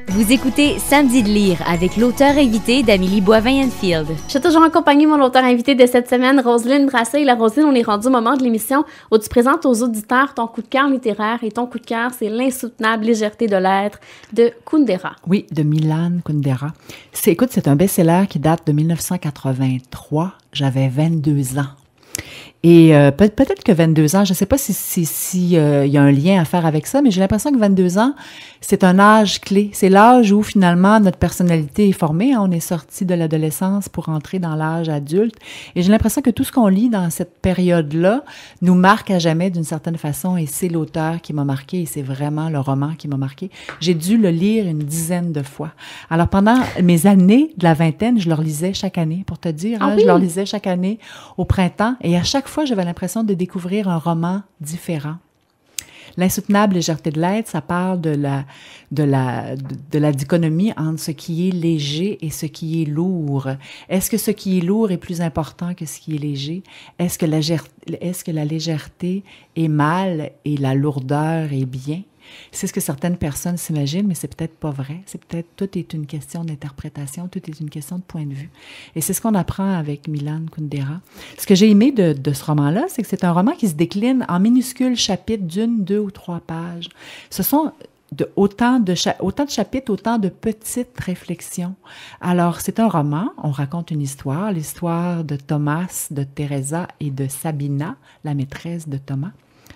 Vous écoutez Samedi de lire avec l'auteur invité d'Amélie Boivin-Enfield. Je suis toujours accompagnée de mon auteur invité de cette semaine, Roselyne Brassé. Et la Roselyne, on est rendu au moment de l'émission où tu présentes aux auditeurs ton coup de cœur littéraire. Et ton coup de cœur, c'est L'insoutenable légèreté de l'être de Kundera. Oui, de Milan Kundera. Écoute, c'est un best-seller qui date de 1983. J'avais 22 ans. Et peut-être que 22 ans, je ne sais pas si y a un lien à faire avec ça, mais j'ai l'impression que 22 ans, c'est un âge clé. C'est l'âge où finalement notre personnalité est formée. On est sorti de l'adolescence pour entrer dans l'âge adulte. Et j'ai l'impression que tout ce qu'on lit dans cette période-là nous marque à jamais d'une certaine façon. Et c'est l'auteur qui m'a marqué et c'est vraiment le roman qui m'a marqué. J'ai dû le lire une dizaine de fois. Alors pendant mes années de la vingtaine, je le relisais chaque année, pour te dire. Ah oui? Je le relisais chaque année au printemps. Et à chaque fois, j'avais l'impression de découvrir un roman différent. L'insoutenable légèreté de l'être, ça parle de la dichotomie entre ce qui est léger et ce qui est lourd. Est-ce que ce qui est lourd est plus important que ce qui est léger? Est-ce que la légèreté est mal et la lourdeur est bien? C'est ce que certaines personnes s'imaginent, mais c'est peut-être pas vrai. Tout est une question d'interprétation, tout est une question de point de vue. Et c'est ce qu'on apprend avec Milan Kundera. Ce que j'ai aimé de ce roman-là, c'est que c'est un roman qui se décline en minuscules chapitres d'1, 2 ou 3 pages. Ce sont autant de chapitres, autant de petites réflexions. Alors, c'est un roman, on raconte une histoire, l'histoire de Thomas, de Teresa et de Sabina, la maîtresse de Thomas.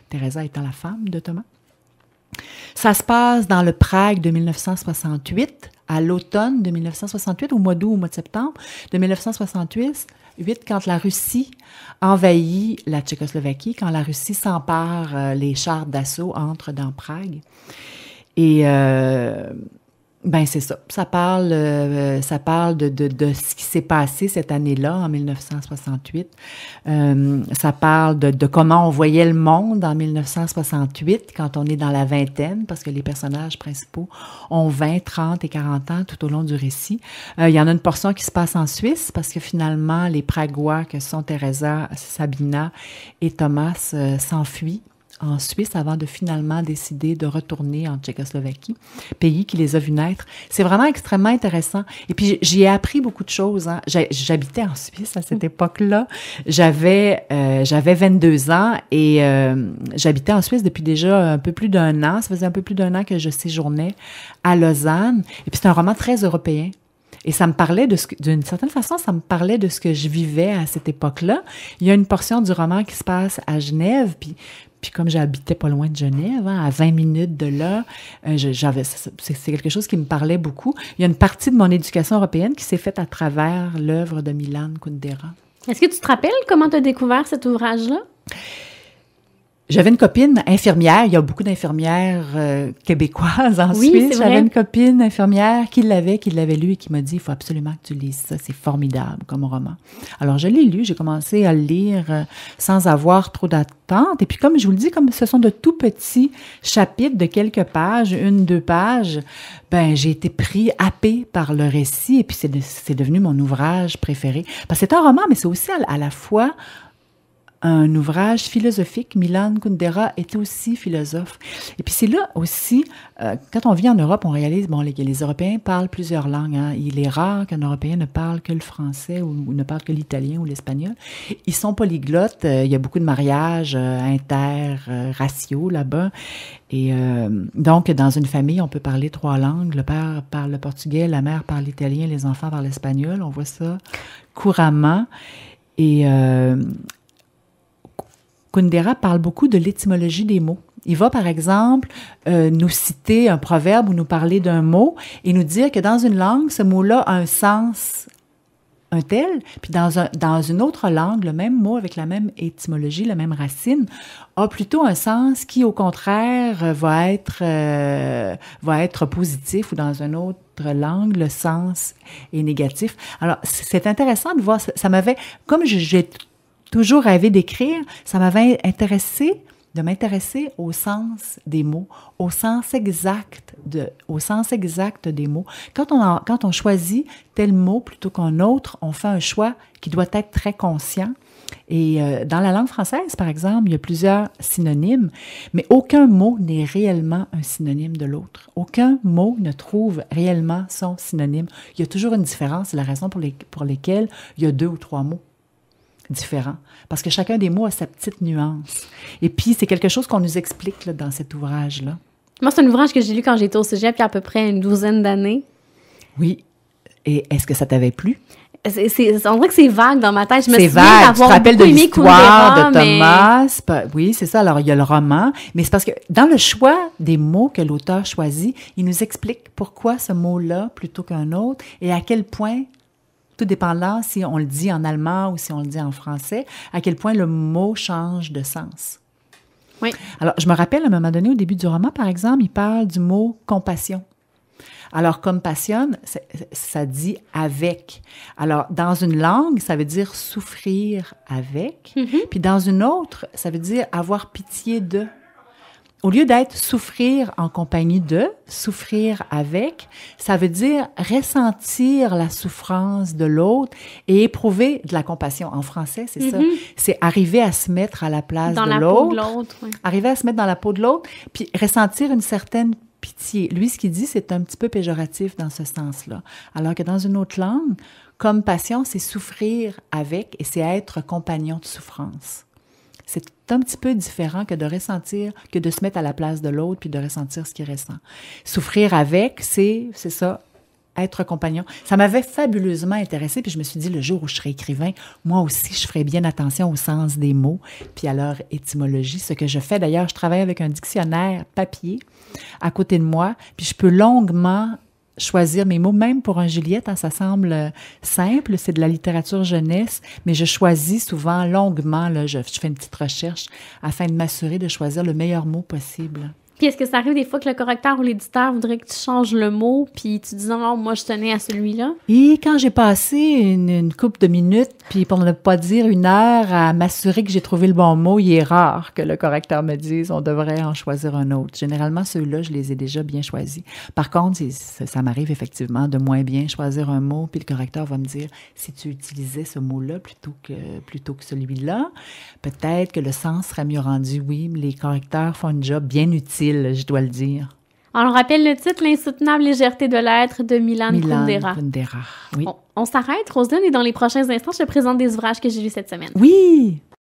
Teresa étant la femme de Thomas. Ça se passe dans le Prague de 1968, à l'automne de 1968, au mois d'août, au mois de septembre de 1968, quand la Russie envahit la Tchécoslovaquie, quand la Russie s'empare, les chars d'assaut entrent dans Prague. Et ben c'est ça. Ça parle de ce qui s'est passé cette année-là, en 1968. Ça parle de comment on voyait le monde en 1968, quand on est dans la vingtaine, parce que les personnages principaux ont 20, 30 et 40 ans tout au long du récit. Il y en a une portion qui se passe en Suisse, parce que finalement, les Pragois, que sont Teresa, Sabina et Thomas, s'enfuient en Suisse avant de finalement décider de retourner en Tchécoslovaquie, pays qui les a vus naître. C'est vraiment extrêmement intéressant. Et puis, j'y ai appris beaucoup de choses. Hein. J'habitais en Suisse à cette époque-là. J'avais 22 ans et j'habitais en Suisse depuis déjà un peu plus d'1 an. Ça faisait un peu plus d'1 an que je séjournais à Lausanne. Et puis, c'est un roman très européen. Et ça me parlait d'une certaine façon, ça me parlait de ce que je vivais à cette époque-là. Il y a une portion du roman qui se passe à Genève, puis comme j'habitais pas loin de Genève, hein, à 20 minutes de là, c'est quelque chose qui me parlait beaucoup. Il y a une partie de mon éducation européenne qui s'est faite à travers l'œuvre de Milan Kundera. Est-ce que tu te rappelles comment tu as découvert cet ouvrage-là? J'avais une copine infirmière, il y a beaucoup d'infirmières québécoises en oui, Suisse. J'avais vrai. Une copine infirmière qui l'avait lu et qui m'a dit « Il faut absolument que tu lises ça, c'est formidable comme roman. » Alors, je l'ai lu, j'ai commencé à le lire sans avoir trop d'attente. Et puis, comme je vous le dis, comme ce sont de tout petits chapitres de quelques pages, 1, 2 pages, ben j'ai été happée par le récit et puis c'est devenu mon ouvrage préféré. Parce que c'est un roman, mais c'est aussi à la fois un ouvrage philosophique. Milan Kundera est aussi philosophe. Et puis c'est là aussi, quand on vit en Europe, on réalise, les Européens parlent plusieurs langues. Hein. Il est rare qu'un Européen ne parle que le français ou ne parle que l'italien ou l'espagnol. Ils sont polyglottes. Il y a beaucoup de mariages interraciaux là-bas. Et donc, dans une famille, on peut parler 3 langues. Le père parle le portugais, la mère parle l'italien, les enfants parlent l'espagnol. On voit ça couramment. Et Kundera parle beaucoup de l'étymologie des mots. Il va, par exemple, nous citer un proverbe ou nous parler d'un mot et nous dire que dans une langue, ce mot-là a un sens un tel, puis dans une autre langue, le même mot avec la même étymologie, la même racine, a plutôt un sens qui, au contraire, va être positif, ou dans une autre langue, le sens est négatif. Alors, c'est intéressant de voir, ça m'avait, comme j'ai toujours rêvé d'écrire, ça m'avait de m'intéresser au sens des mots, au sens exact des mots. Quand on choisit tel mot plutôt qu'un autre, on fait un choix qui doit être très conscient. Et dans la langue française, par exemple, il y a plusieurs synonymes, mais aucun mot n'est réellement un synonyme de l'autre. Aucun mot ne trouve réellement son synonyme. Il y a toujours une différence. C'est la raison pour lesquelles il y a 2 ou 3 mots différents. Parce que chacun des mots a sa petite nuance. Et puis, c'est quelque chose qu'on nous explique là, dans cet ouvrage-là. Moi, c'est un ouvrage que j'ai lu quand j'étais au cégep il y a à peu près une 12aine d'années. Oui. Et est-ce que ça t'avait plu? On dirait que c'est vague dans ma tête. Je me c'est souviens vague. d'avoir Tu te rappelles de beaucoup aimé l'histoire Kundera, de Thomas. Oui, c'est ça. Alors, il y a le roman. Mais c'est parce que dans le choix des mots que l'auteur choisit, il nous explique pourquoi ce mot-là plutôt qu'un autre et à quel point, tout dépendant si on le dit en allemand ou si on le dit en français, à quel point le mot change de sens. Oui. Alors, je me rappelle à un moment donné, au début du roman, par exemple, il parle du mot compassion. Alors, compassion, ça dit avec. Alors, dans une langue, ça veut dire souffrir avec. Mm-hmm. Puis dans une autre, ça veut dire avoir pitié de. Au lieu d'être souffrir en compagnie de, souffrir avec, ça veut dire ressentir la souffrance de l'autre et éprouver de la compassion. En français, c'est ça. C'est arriver à se mettre à la place de l'autre. Dans la peau de l'autre, oui. Arriver à se mettre dans la peau de l'autre, puis ressentir une certaine pitié. Lui, ce qu'il dit, c'est un petit peu péjoratif dans ce sens-là. Alors que dans une autre langue, compassion, c'est souffrir avec et c'est être compagnon de souffrance. C'est un petit peu différent que de ressentir, que de se mettre à la place de l'autre puis de ressentir ce qu'il ressent. Souffrir avec, c'est ça, être compagnon. Ça m'avait fabuleusement intéressée, puis je me suis dit, le jour où je serai écrivain, moi aussi, je ferai bien attention au sens des mots puis à leur étymologie. Ce que je fais, d'ailleurs, je travaille avec un dictionnaire papier à côté de moi, puis je peux longuement choisir mes mots, même pour un Juliette, hein, ça semble simple, c'est de la littérature jeunesse, mais je choisis souvent longuement, là, je fais une petite recherche afin de m'assurer de choisir le meilleur mot possible. Puis est-ce que ça arrive des fois que le correcteur ou l'éditeur voudrait que tu changes le mot, puis tu dis non, moi je tenais à celui-là? Et quand j'ai passé une couple de minutes, puis pour ne pas dire 1 heure, à m'assurer que j'ai trouvé le bon mot, il est rare que le correcteur me dise on devrait en choisir un autre. Généralement, ceux-là, je les ai déjà bien choisis. Par contre, ça m'arrive effectivement de moins bien choisir un mot, puis le correcteur va me dire si tu utilisais ce mot-là plutôt que celui-là, peut-être que le sens serait mieux rendu. Oui, mais les correcteurs font un job bien utile, je dois le dire. On rappelle le titre, L'insoutenable légèreté de l'être de Milan Kundera. Oui. On s'arrête, Roselyne, et dans les prochains instants, je te présente des ouvrages que j'ai lus cette semaine. Oui!